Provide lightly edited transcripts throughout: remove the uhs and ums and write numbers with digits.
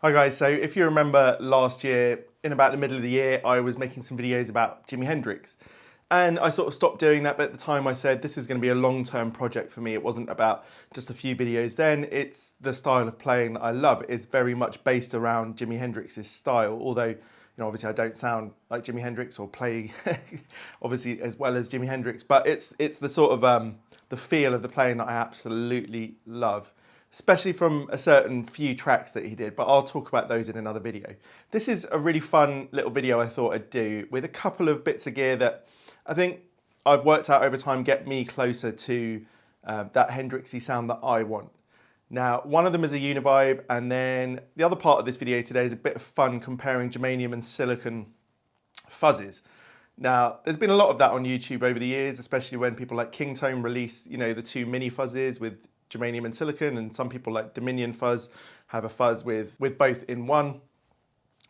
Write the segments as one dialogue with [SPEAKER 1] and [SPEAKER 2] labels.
[SPEAKER 1] Hi guys, so if you remember last year, in about the middle of the year, I was making some videos about Jimi Hendrix. And I sort of stopped doing that, but at the time I said this is going to be a long-term project for me. It wasn't about just a few videos then, it's the style of playing that I love. It's very much based around Jimi Hendrix's style, although obviously I don't sound like Jimi Hendrix or play obviously as well as Jimi Hendrix, but it's the sort of the feel of the playing that I absolutely love. Especially from a certain few tracks that he did, but I'll talk about those in another video. This is a really fun little video I thought I'd do with a couple of bits of gear that I think I've worked out over time get me closer to that Hendrixy sound that I want. Now, one of them is a Univibe, and then the other part of this video today is a bit of fun comparing germanium and silicon fuzzes. Now, there's been a lot of that on YouTube over the years, especially when people like Kingtone release, the two mini fuzzes with germanium and silicon, and some people like Dominion Fuzz have a fuzz with both in one.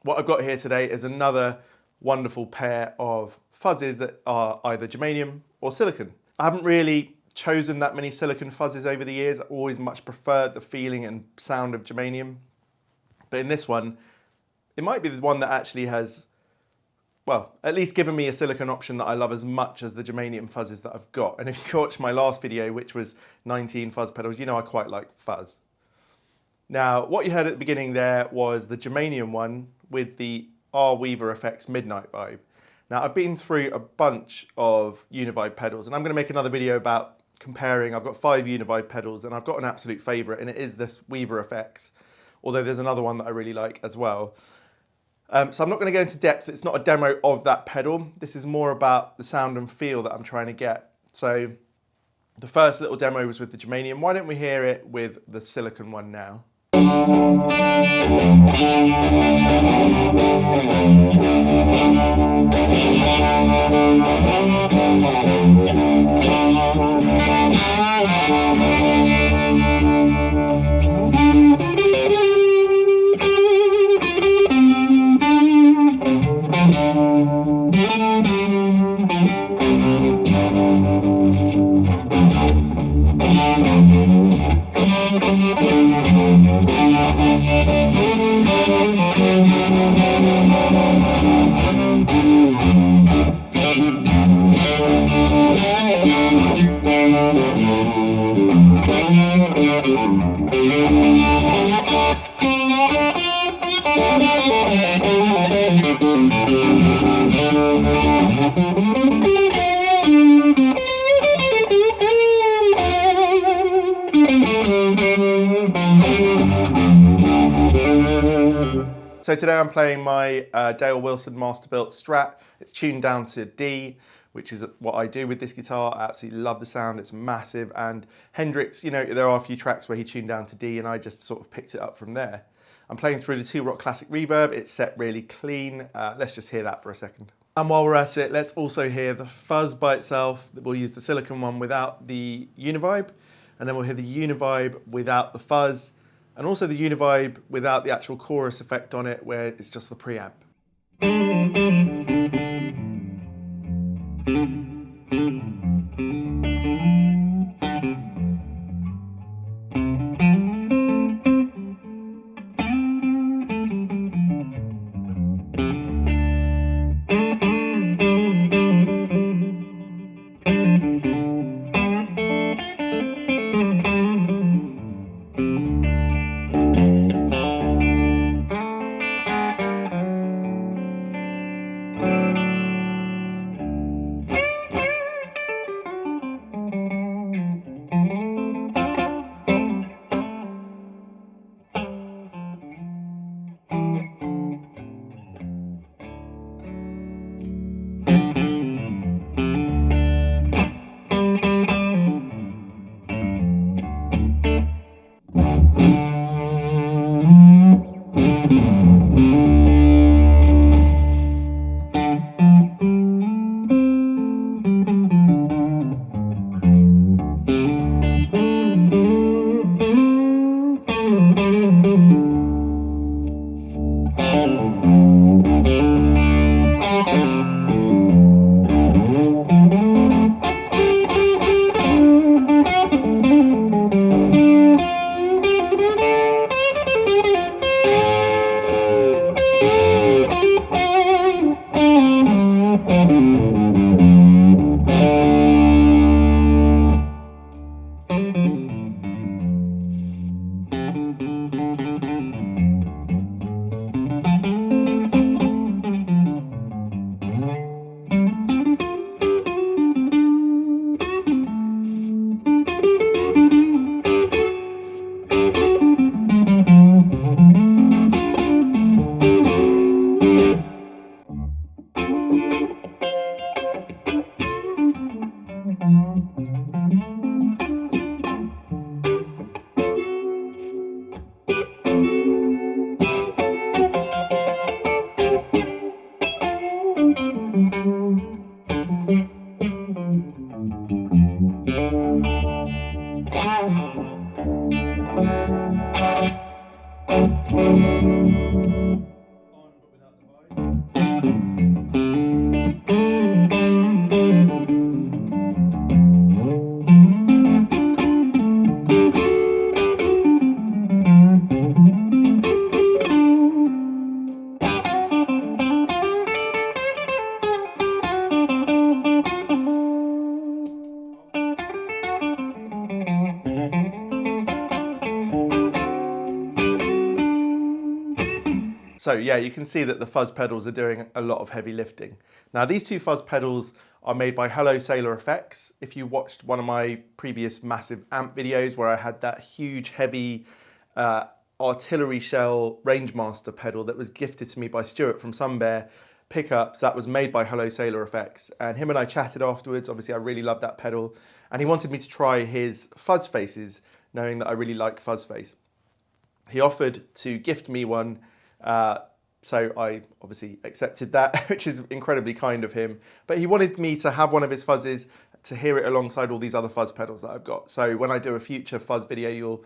[SPEAKER 1] What I've got here today is another wonderful pair of fuzzes that are either germanium or silicon. I haven't really chosen that many silicon fuzzes over the years. I always much preferred the feeling and sound of germanium. But in this one, it might be the one that actually has, well, at least given me a silicon option that I love as much as the germanium fuzzes that I've got. And if you watched my last video, which was 19 fuzz pedals, I quite like fuzz. Now, what you heard at the beginning there was the germanium one with the R. Weaver Effects Midnight Vibe. Now, I've been through a bunch of Univibe pedals, and I'm going to make another video about comparing. I've got 5 Univibe pedals, and I've got an absolute favorite, and it is this Weaver Effects, although there's another one that I really like as well. So I'm not going to go into depth. It's not a demo of that pedal. This is more about the sound and feel that I'm trying to get. So the first little demo was with the germanium. Why don't we hear it with the silicon one now? So today I'm playing my Dale Wilson Masterbuilt Strat. It's tuned down to D, which is what I do with this guitar. I absolutely love the sound, it's massive. And Hendrix, there are a few tracks where he tuned down to D and I just sort of picked it up from there. I'm playing through the 2 Rock Classic reverb. It's set really clean. Let's just hear that for a second. And while we're at it, let's also hear the fuzz by itself. We'll use the silicon one without the Univibe, and then we'll hear the Univibe without the fuzz, and also the Univibe without the actual chorus effect on it, where it's just the preamp. So yeah, you can see that the fuzz pedals are doing a lot of heavy lifting. Now these two fuzz pedals are made by Hello Sailor Effects. If you watched one of my previous massive amp videos where I had that huge heavy artillery shell Rangemaster pedal that was gifted to me by Stuart from Sunbear Pickups, that was made by Hello Sailor Effects, and him and I chatted afterwards. Obviously I really loved that pedal, and he wanted me to try his fuzz faces, knowing that I really like fuzz face. He offered to gift me one, so I obviously accepted that, which is incredibly kind of him. But he wanted me to have one of his fuzzes to hear it alongside all these other fuzz pedals that I've got. So when I do a future fuzz video,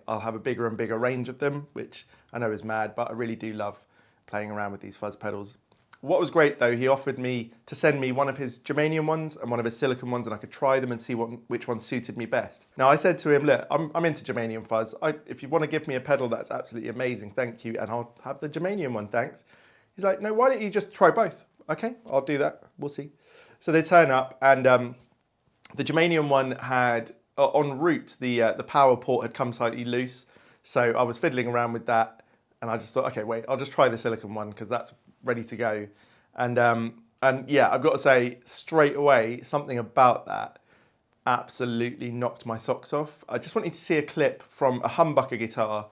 [SPEAKER 1] I'll have a bigger and bigger range of them, which I know is mad, but I really do love playing around with these fuzz pedals. What was great though, he offered me to send me one of his Germanium ones and one of his silicon ones, and I could try them and see which one suited me best. Now I said to him, look, I'm into Germanium fuzz. If you want to give me a pedal that's absolutely amazing, thank you, and I'll have the Germanium one, thanks. He's like, no, why don't you just try both? Okay, I'll do that, we'll see. So they turn up, and the Germanium one had, en route, the power port had come slightly loose. So I was fiddling around with that, and I just thought, okay, wait, I'll just try the silicon one because that's ready to go. And yeah, I've got to say straight away, something about that absolutely knocked my socks off. I just wanted to see a clip from a humbucker guitar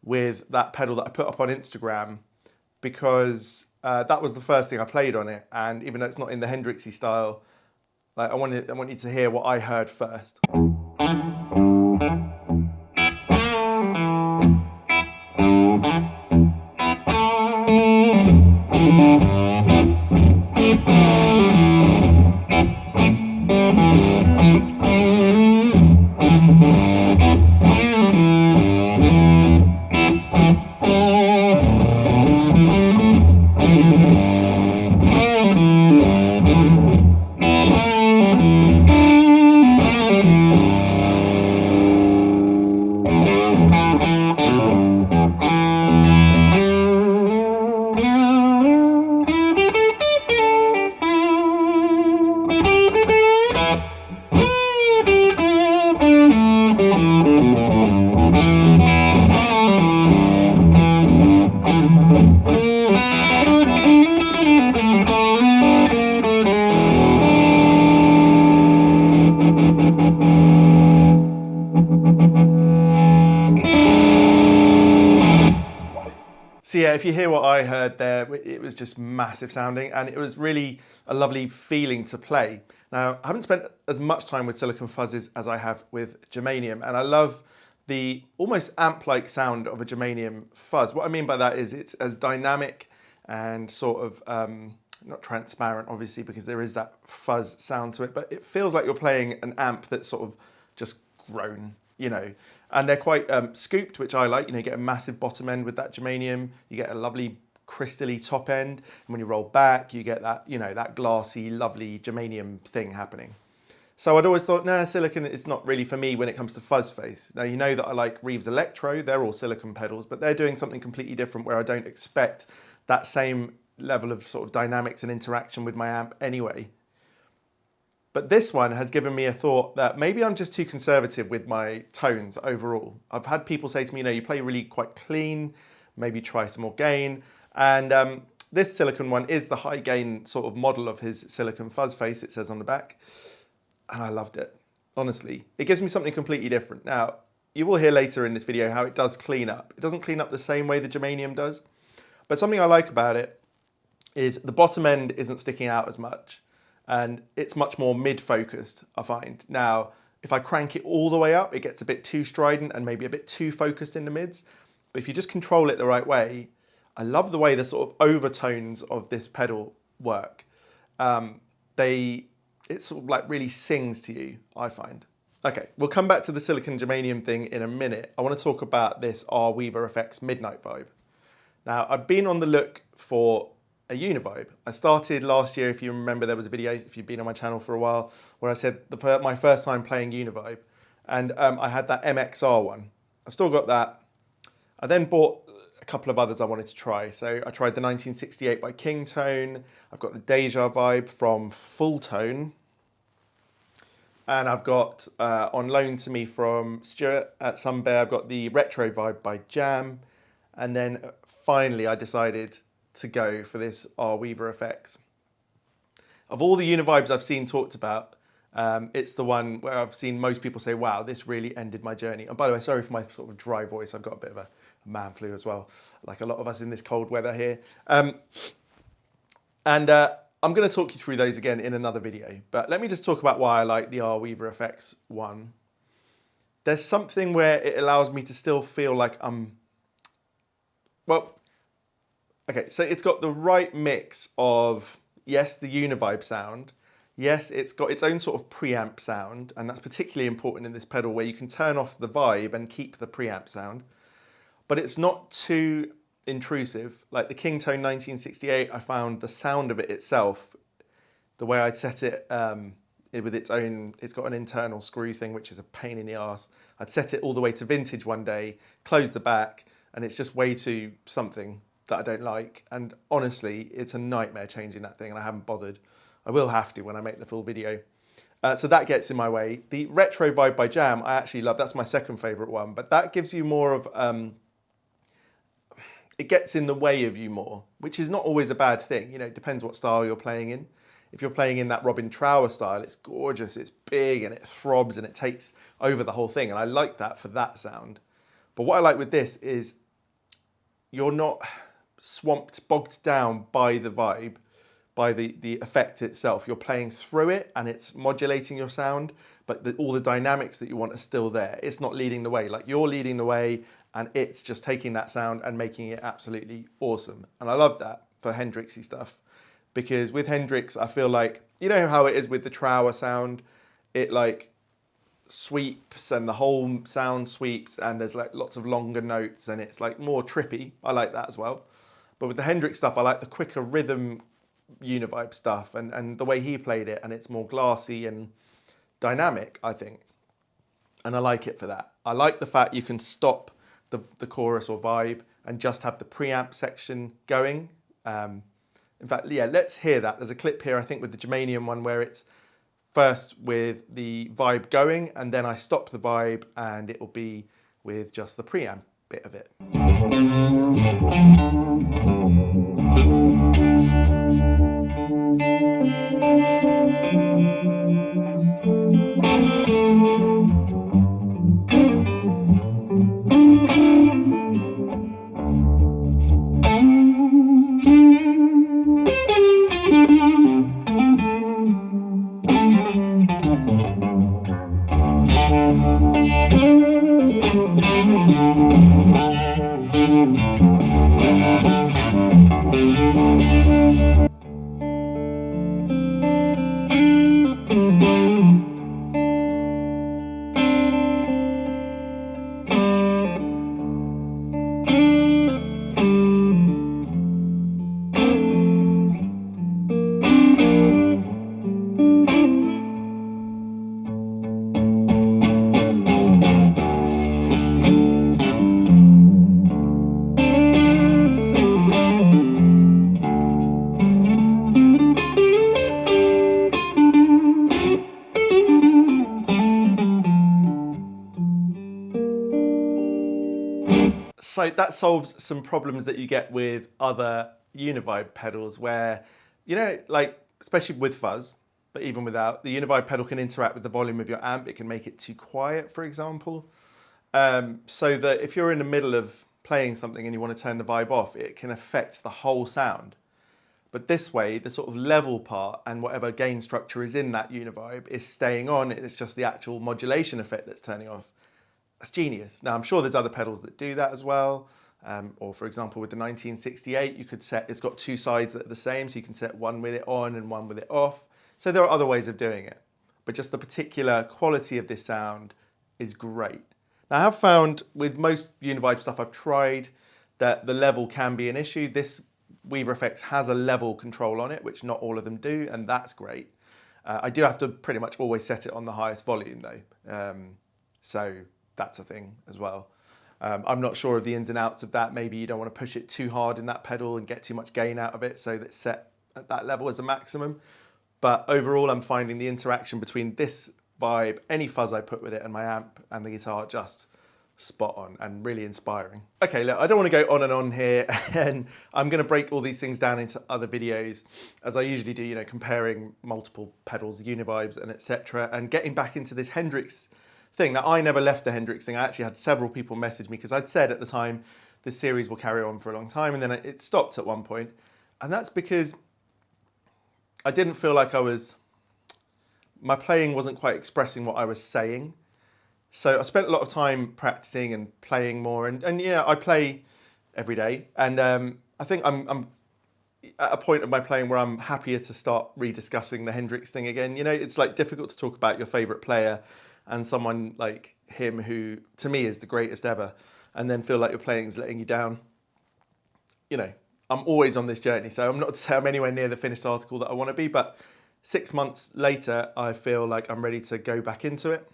[SPEAKER 1] with that pedal that I put up on Instagram, because that was the first thing I played on it. And even though it's not in the Hendrixy style, like I want you to hear what I heard first. So yeah, if you hear what I heard there, it was just massive sounding, and it was really a lovely feeling to play. Now, I haven't spent as much time with silicon fuzzes as I have with Germanium, and I love the almost amp-like sound of a Germanium fuzz. What I mean by that is it's as dynamic and sort of, not transparent obviously, because there is that fuzz sound to it, but it feels like you're playing an amp that's sort of just grown, and they're quite scooped, which I like. You get a massive bottom end with that Germanium, you get a lovely crystally top end, and when you roll back, you get that, that glassy, lovely Germanium thing happening. So I'd always thought, nah, silicon is not really for me when it comes to fuzz face. Now, you know that I like Reeves Electro, they're all silicon pedals, but they're doing something completely different where I don't expect that same level of sort of dynamics and interaction with my amp anyway. But this one has given me a thought that maybe I'm just too conservative with my tones overall. I've had people say to me, you play really quite clean, maybe try some more gain. And this silicon one is the high gain sort of model of his silicon fuzz face, it says on the back. And I loved it, honestly. It gives me something completely different. Now, you will hear later in this video how it does clean up. It doesn't clean up the same way the Germanium does. But something I like about it is the bottom end isn't sticking out as much, and it's much more mid-focused, I find. Now, if I crank it all the way up, it gets a bit too strident and maybe a bit too focused in the mids. But if you just control it the right way, I love the way the sort of overtones of this pedal work. It sort of like really sings to you, I find. Okay, we'll come back to the silicon Germanium thing in a minute. I want to talk about this R. Weaver Effects Midnight Vibe. Now, I've been on the look for a Univibe. I started last year, if you remember, there was a video, if you've been on my channel for a while, where I said my first time playing Univibe. And I had that MXR one. I've still got that. I then bought a couple of others I wanted to try. So I tried the 1968 by Kingtone. I've got the Deja Vibe from Full Tone. And I've got, on loan to me from Stuart at Sunbear, I've got the Retro Vibe by Jam. And then finally I decided to go for this R Weaver effects. Of all the Univibes I've seen talked about, it's the one where I've seen most people say, wow, this really ended my journey. And by the way, sorry for my sort of dry voice. I've got a bit of a man flu as well, like a lot of us in this cold weather here. I'm going to talk you through those again in another video. But let me just talk about why I like the R Weaver effects one. There's something where it allows me to still feel like well, okay, so it's got the right mix of, yes, the Univibe sound. Yes, it's got its own sort of preamp sound, and that's particularly important in this pedal where you can turn off the vibe and keep the preamp sound. But it's not too intrusive. Like the Kingtone 1968, I found the sound of it itself, the way I'd set it with its own, it's got an internal screw thing, which is a pain in the arse. I'd set it all the way to vintage one day, close the back, and it's just way too something that I don't like. And honestly, it's a nightmare changing that thing, and I haven't bothered. I will have to when I make the full video. So that gets in my way. The Retro Vibe by Jam, I actually love. That's my second favorite one, but that gives you more of, it gets in the way of you more, which is not always a bad thing. You know, it depends what style you're playing in. If you're playing in that Robin Trower style, it's gorgeous, it's big, and it throbs, and it takes over the whole thing. And I like that for that sound. But what I like with this is you're not swamped, bogged down by the vibe, by the effect itself. You're playing through it, and it's modulating your sound, but all the dynamics that you want are still there. It's not leading the way. Like, you're leading the way, and it's just taking that sound and making it absolutely awesome. And I love that for Hendrixy stuff. Because with Hendrix, I feel like, you know how it is with the Trower sound, it like sweeps and the whole sound sweeps and there's like lots of longer notes and it's like more trippy. I like that as well. But with the Hendrix stuff, I like the quicker rhythm Univibe stuff and the way he played it, and it's more glassy and dynamic, I think. And I like it for that. I like the fact you can stop the chorus or vibe and just have the preamp section going. In fact, yeah, let's hear that. There's a clip here, I think, with the Germanium one where it's first with the vibe going, and then I stop the vibe, and it will be with just the preamp bit of it. So that solves some problems that you get with other Univibe pedals where, you know, like, especially with fuzz, but even without, the Univibe pedal can interact with the volume of your amp. It can make it too quiet, for example. So that if you're in the middle of playing something and you want to turn the vibe off, it can affect the whole sound. But this way, the sort of level part and whatever gain structure is in that Univibe is staying on. It's just the actual modulation effect that's turning off. That's genius. Now, I'm sure there's other pedals that do that as well. Or for example, with the 1968, you could set, it's got two sides that are the same, so you can set one with it on and one with it off. So there are other ways of doing it. But just the particular quality of this sound is great. Now, I have found with most Univibe stuff I've tried that the level can be an issue. This Weaver Effects has a level control on it, which not all of them do, and that's great. I do have to pretty much always set it on the highest volume though. So that's a thing as well. I'm not sure of the ins and outs of that. Maybe you don't want to push it too hard in that pedal and get too much gain out of it, so that's set at that level as a maximum. But overall, I'm finding the interaction between this vibe, any fuzz I put with it, and my amp and the guitar just spot on and really inspiring. Okay, look, I don't want to go on and on here, and I'm going to break all these things down into other videos, as I usually do, you know, comparing multiple pedals, Univibes and etc., and getting back into this Hendrix thing. Now, I never left the Hendrix thing. I actually had several people message me, because I'd said at the time, this series will carry on for a long time, and then it stopped at one point. And that's because I didn't feel like my playing wasn't quite expressing what I was saying. So I spent a lot of time practicing and playing more, and yeah, I play every day, and I think I'm at a point of my playing where I'm happier to start rediscussing the Hendrix thing again. You know, it's like difficult to talk about your favorite player and someone like him, who to me is the greatest ever, and then feel like your playing is letting you down. You know, I'm always on this journey, so I'm not to say I'm anywhere near the finished article that I want to be, but 6 months later, I feel like I'm ready to go back into it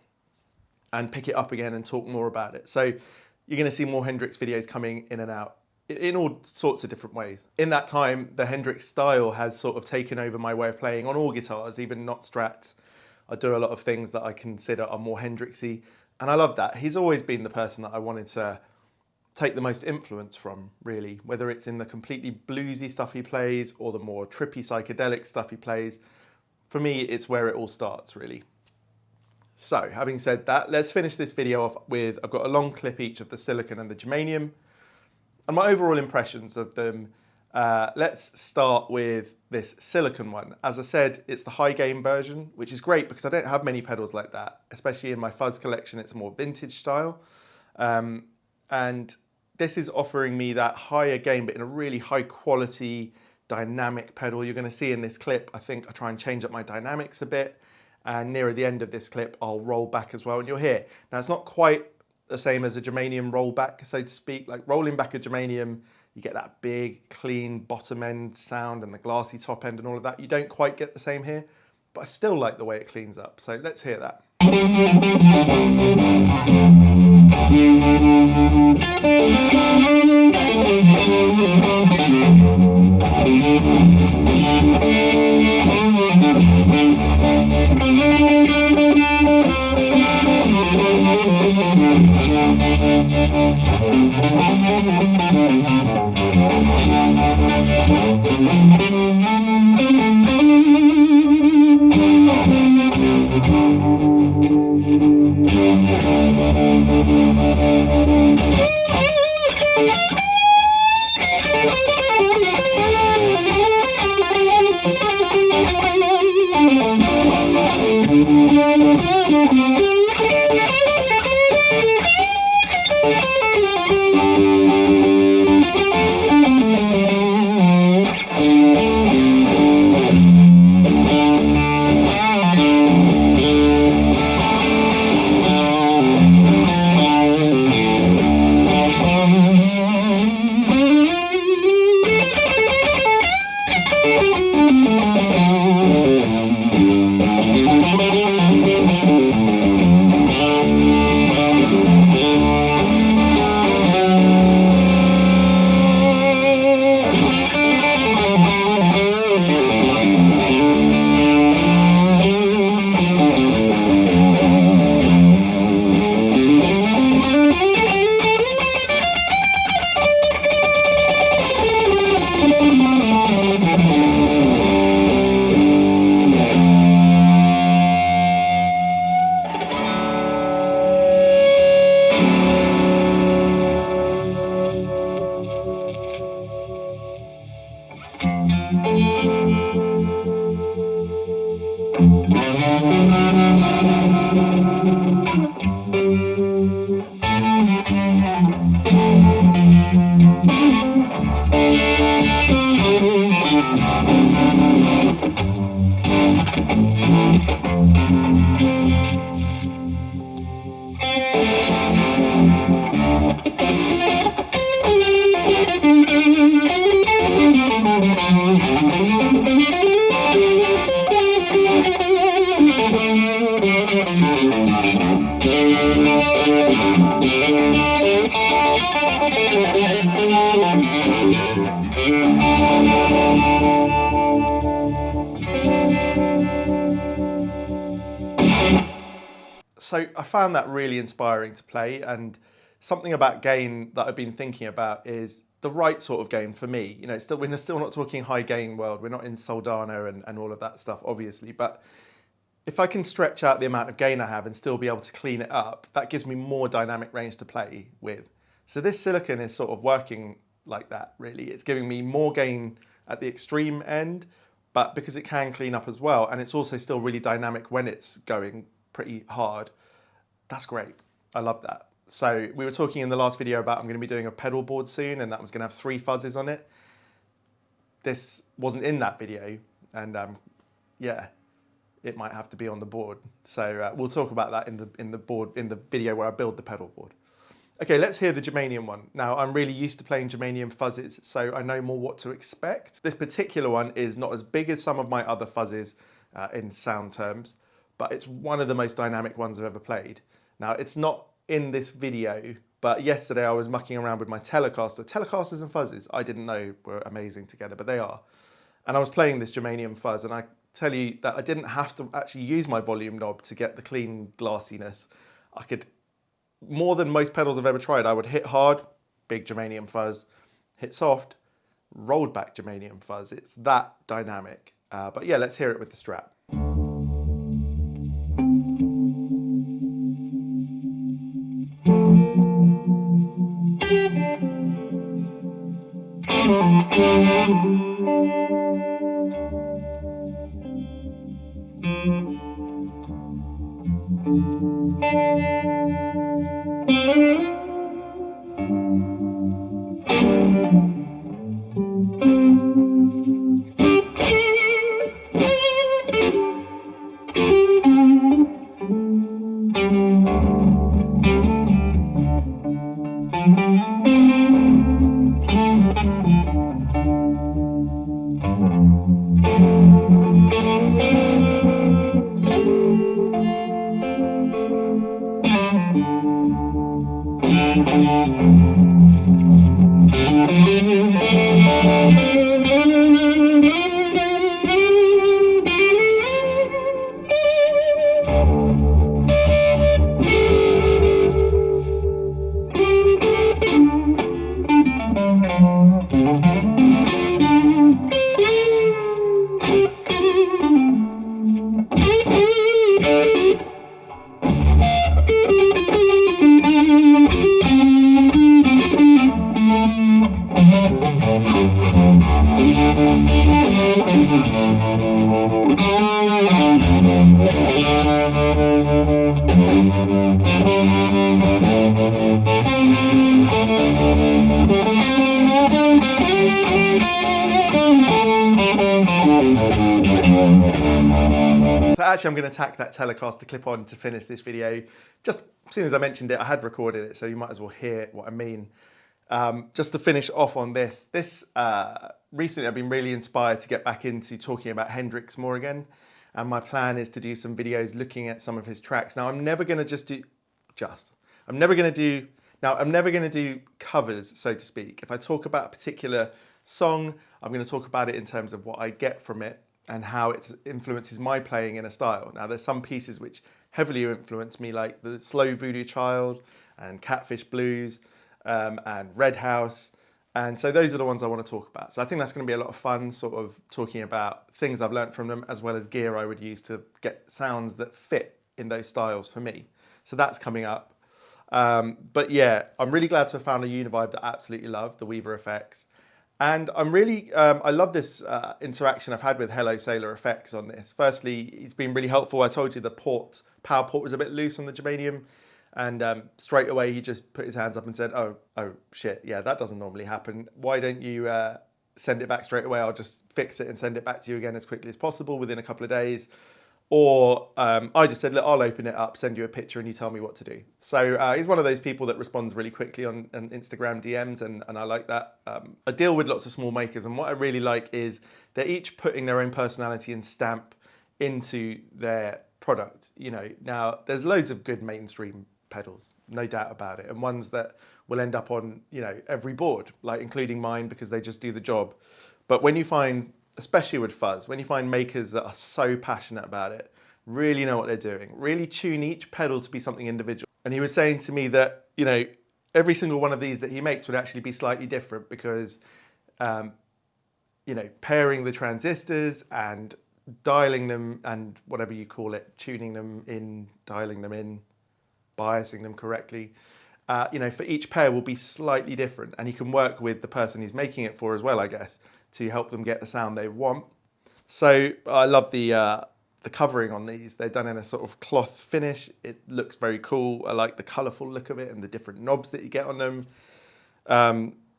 [SPEAKER 1] and pick it up again and talk more about it. So you're going to see more Hendrix videos coming in and out in all sorts of different ways. In that time, the Hendrix style has sort of taken over my way of playing on all guitars, even not Strats. I do a lot of things that I consider are more Hendrixy, and I love that. He's always been the person that I wanted to take the most influence from, really, whether it's in the completely bluesy stuff he plays or the more trippy psychedelic stuff he plays. For me, it's where it all starts, really. So, having said that, let's finish this video off with, I've got a long clip each of the silicon and the germanium, and my overall impressions of them. Let's start with this silicon one. As I said, it's the high gain version, which is great because I don't have many pedals like that, especially in my fuzz collection. It's a more vintage style. And this is offering me that higher gain, but in a really high quality dynamic pedal. You're going to see in this clip, I think I try and change up my dynamics a bit. And nearer the end of this clip, I'll roll back as well, and you'll hear. Now, it's not quite the same as a germanium rollback, so to speak. Like rolling back a germanium, you get that big, clean bottom end sound and the glassy top end and all of that. You don't quite get the same here, but I still like the way it cleans up. So let's hear that. So I found that really inspiring to play, and something about gain that I've been thinking about is the right sort of gain for me. You know, we're still not talking high gain world. We're not in Soldano and all of that stuff, obviously. But if I can stretch out the amount of gain I have and still be able to clean it up, that gives me more dynamic range to play with. So this silicon is sort of working like that, really. It's giving me more gain at the extreme end, but because it can clean up as well, and it's also still really dynamic when it's going pretty hard, that's great. I love that. So we were talking in the last video about I'm going to be doing a pedal board soon, and that was going to have 3 fuzzes on it. This wasn't in that video, and yeah, it might have to be on the board. So we'll talk about that in the video where I build the pedal board. Okay, let's hear the Germanium one. Now, I'm really used to playing Germanium fuzzes, so I know more what to expect. This particular one is not as big as some of my other fuzzes in sound terms, but it's one of the most dynamic ones I've ever played. Now, it's not in this video, but yesterday I was mucking around with my Telecaster. Telecasters and fuzzes, I didn't know were amazing together, but they are. And I was playing this Germanium fuzz, and I tell you that I didn't have to actually use my volume knob to get the clean glassiness. I could, more than most pedals I've ever tried, I would hit hard, big Germanium fuzz, hit soft, rolled back Germanium fuzz. It's that dynamic. But yeah, let's hear it with the Strat. So actually I'm going to tack that Telecaster clip on to finish this video. Just as soon as I mentioned it, I had recorded it, so you might as well hear what I mean. Just to finish off on this, recently I've been really inspired to get back into talking about Hendrix more again. And my plan is to do some videos looking at some of his tracks. Now I'm never going to I'm never going to do covers, so to speak. If I talk about a particular song, I'm going to talk about it in terms of what I get from it and how it influences my playing in a style. Now there's some pieces which heavily influence me, like the Slow Voodoo Child and Catfish Blues and Red House. And so those are the ones I want to talk about. So I think that's going to be a lot of fun, sort of talking about things I've learned from them, as well as gear I would use to get sounds that fit in those styles for me. So that's coming up. But yeah, I'm really glad to have found a Univibe that I absolutely love, the Weaver Effects. And I'm really, I love this interaction I've had with Hello Sailor Effects on this. Firstly, it's been really helpful. I told you the power port was a bit loose on the Germanium. And straight away, he just put his hands up and said, oh shit, yeah, that doesn't normally happen. Why don't you send it back straight away? I'll just fix it and send it back to you again as quickly as possible within a couple of days. Or I just said, look, I'll open it up, send you a picture and you tell me what to do. So he's one of those people that responds really quickly on Instagram DMs, and I like that. I deal with lots of small makers, and what I really like is they're each putting their own personality and stamp into their product. You know, now there's loads of good mainstream pedals, no doubt about it, and ones that will end up on, you know, every board, like including mine, because they just do the job. But when you find, especially with fuzz, when you find makers that are so passionate about it, really know what they're doing, really tune each pedal to be something individual. And he was saying to me that, you know, every single one of these that he makes would actually be slightly different because, you know, pairing the transistors and dialing them and whatever you call it, tuning them in, dialing them in, biasing them correctly, you know, for each pair will be slightly different, and you can work with the person he's making it for as well, I guess, to help them get the sound they want. So I love the covering on these. They're done in a sort of cloth finish. It looks very cool. I like the colourful look of it and the different knobs that you get on them.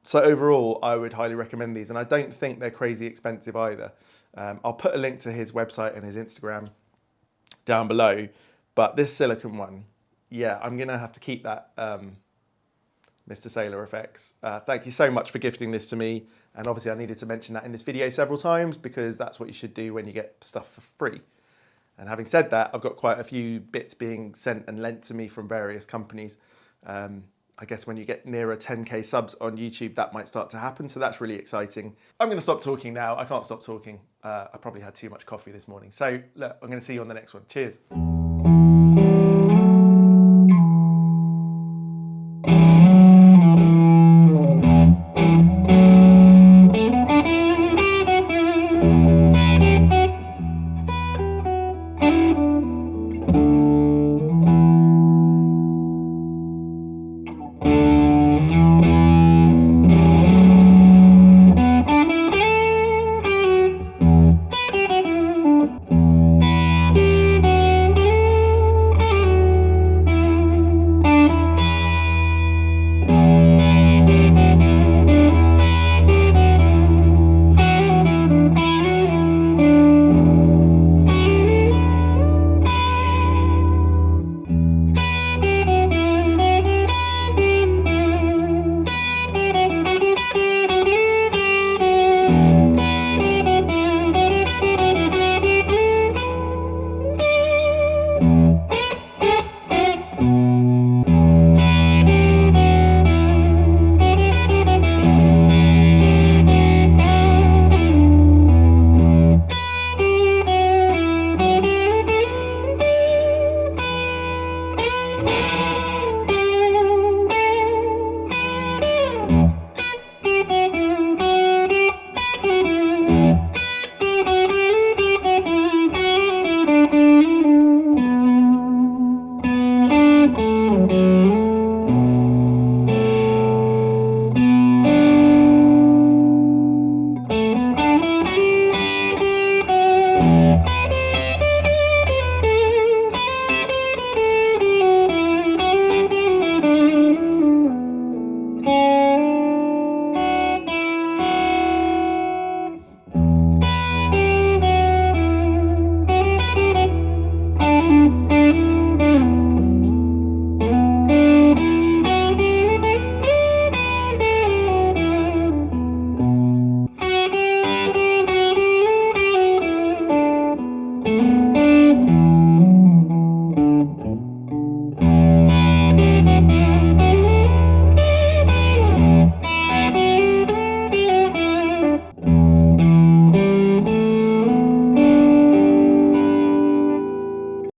[SPEAKER 1] So overall, I would highly recommend these, and I don't think they're crazy expensive either. I'll put a link to his website and his Instagram down below, but this silicone one, yeah, I'm gonna have to keep that, Mr. Sailor Effects. Thank you so much for gifting this to me, and obviously I needed to mention that in this video several times because that's what you should do when you get stuff for free. And having said that, I've got quite a few bits being sent and lent to me from various companies. I guess when you get nearer 10k subs on YouTube, that might start to happen, so that's really exciting. I'm gonna stop talking now. I can't stop talking. I probably had too much coffee this morning. So look, I'm gonna see you on the next one. Cheers.